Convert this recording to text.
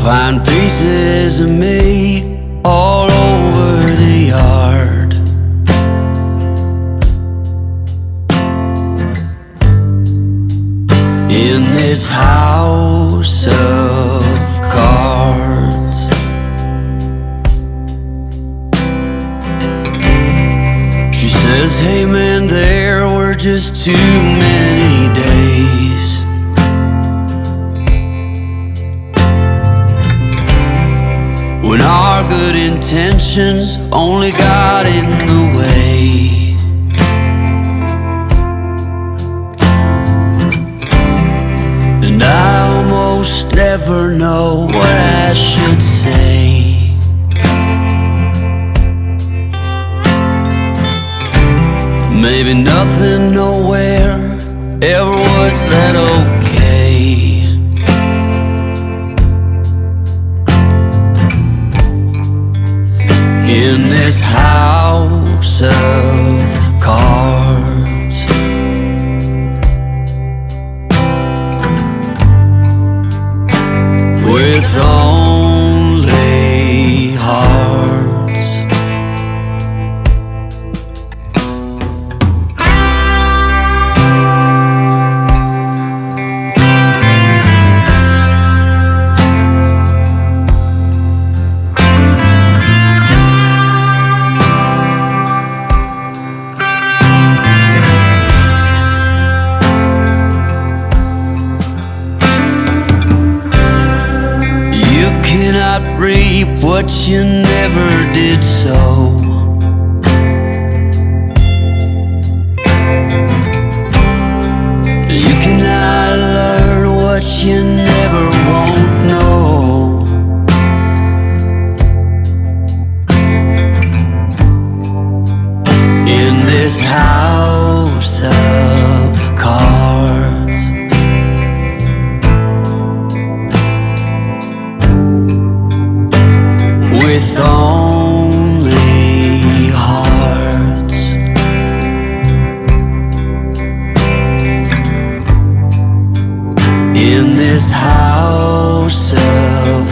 find pieces of me all over the yard. In this house of cards, she says, hey man, there were just too many days. When our good intentions only got in the way. And I almost never know what I should say. Maybe nothing nowhere ever was that okay. In this house of cards, with only hearts. Cannot reap what you never did sow. You cannot learn what you never won't know. In this house of cards, with only hearts. In this house